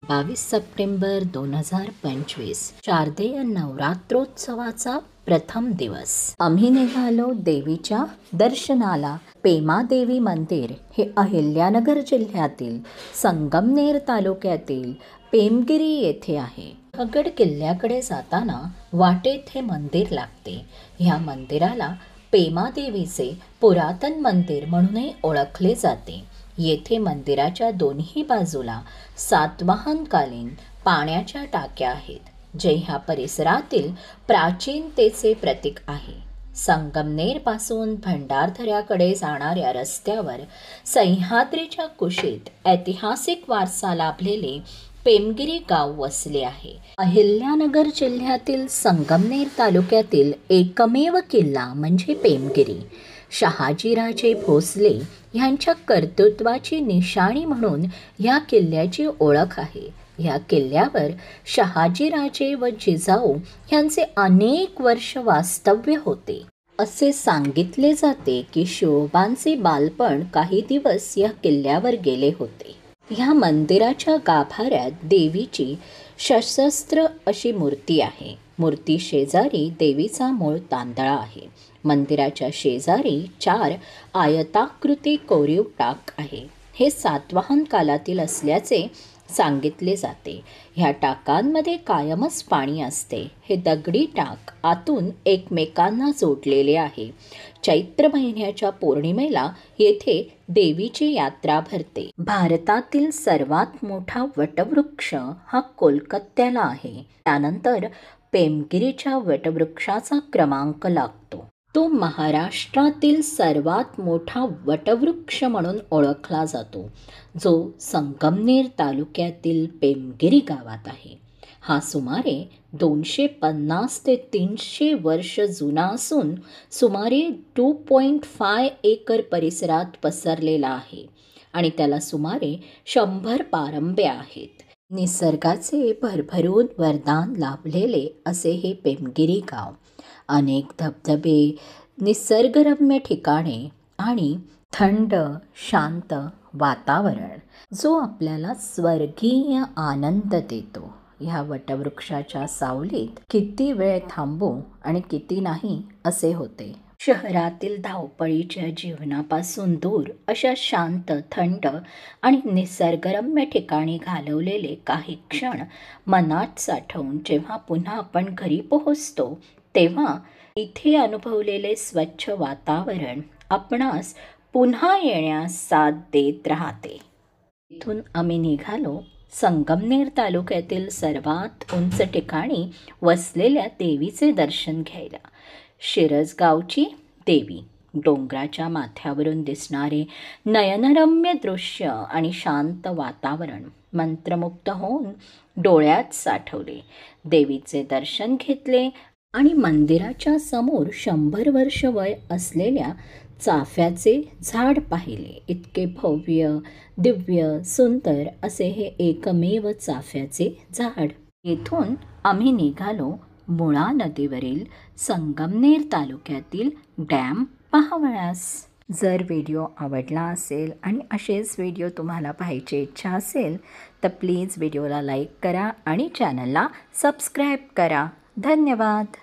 22 September 2025 शारदीय नवरात्रोत्सवाचा प्रथम दिवस. आम्ही निघालो देवीच्या दर्शनाला. पेमादेवी मंदिर हे अहिल्यानगर जिल्ह्यातील संगमनेर तालुक्यातील पेमगिरी येथे आहे. गड किल्ल्याकडे जाताना वाटेत हे मंदिर लागते. ह्या मंदिराला पेमादेवीचे पुरातन मंदिर म्हणूनही ओळखले जाते. येथे मंदिराच्या दोन्ही बाजूला सातवाहनकालीन पाण्याच्या टाक्या आहेत, जे ह्या परिसरातील प्राचीनतेचे प्रतीक आहे. संगमनेरपासून भंडारदऱ्याकडे जाणाऱ्या रस्त्यावर सह्याद्रीच्या कुशीत ऐतिहासिक वारसा लाभलेले पेमगिरी गाव वसले आहे. अहिल्यानगर जिल्ह्यातील संगमनेर तालुक्यातील एकमेव किल्ला म्हणजे पेमगिरी. शहाजीराजे भोसले ह्यांच्या कर्तृत्वाची निशाणी म्हणून या किल्ल्याची ओळख आहे. या किल्ल्यावर शहाजीराजे व जिजाऊ ह्यांचे अनेक वर्ष वास्तव्य होते. असे सांगितले जाते की शिवबांचे बालपण काही दिवस या किल्ल्यावर गेले होते. ह्या मंदिराच्या गाभाऱ्यात देवीची सशस्त्र अशी मूर्ती आहे. मूर्ती शेजारी देवीचा मूळ तांदळा आहे. मंदिराच्या शेजारी 4 आयताकृती कोरीव टाक आहे. हे सातवाहन कालातील असल्याचे सांगितले जाते. ह्या टाकांमध्ये कायमच पाणी असते. हे दगडी टाक आतून एकमेकांना जोडलेले आहे. चैत्र महिन्याच्या पौर्णिमेला येथे देवीची यात्रा भरते. भारतातील सर्वात मोठा वटवृक्ष हा कोलकात्याला आहे. त्यानंतर पेमगिरीच्या वटवृक्षाचा क्रमांक लागतो. तो महाराष्ट्रातील सर्वात मोठा वटवृक्ष म्हणून ओळखला जातो, जो संगमनेर तालुक्यातील पेमगिरी गावात आहे. हा सुमारे 250 ते 300 वर्ष जुना असून सुमारे 2.5 एकर परिसरात पसरलेला आहे आणि त्याला सुमारे 100 पारंब्या आहेत. निसर्गाचे भरभरून वरदान लाभलेले असे हे पेमगिरी गाव. अनेक धबधबे, निसर्गरम्य ठिकाणे आणि थंड शांत वातावरण, जो आपल्याला स्वर्गीय आनंद देतो. ह्या वटवृक्षाच्या सावलीत किती वेळ थांबू आणि किती नाही असे होते. शहरातील धावपळीच्या जीवनापासून दूर अशा शांत, थंड आणि निसर्गरम्य ठिकाणी घालवलेले काही क्षण मनात साठवून जेव्हा पुन्हा आपण घरी पोहोचतो, तेव्हा इथे अनुभवलेले स्वच्छ वातावरण आपणास पुन्हा येण्यास साथ देत राहते. इथून आम्ही निघालो संगमनेर तालुक्यातील सर्वात उंच ठिकाणी वसलेल्या देवीचे दर्शन घ्यायला. शिरसगावची देवी. डोंगराच्या माथ्यावरून दिसणारे नयनरम्य दृश्य आणि शांत वातावरण मंत्रमुग्ध होऊन डोळ्यात साठवले. देवीचे दर्शन घेतले आणि मंदिराच्या समोर 100 वर्ष वय असलेल्या चाफ्याचे झाड पाहिले. इतके भव्य, दिव्य, सुंदर असे हे एकमेव चाफ्याचे झाड. येथून आम्ही निघालो मुळा नदीवरील संगमनेर तालुक्यातील डॅम पाहावयास. जर व्हिडिओ आवडला असेल आणि असेच व्हिडिओ तुम्हाला पाहायची इच्छा असेल तर प्लीज व्हिडिओला लाईक करा आणि चॅनलला सबस्क्राईब करा. धन्यवाद.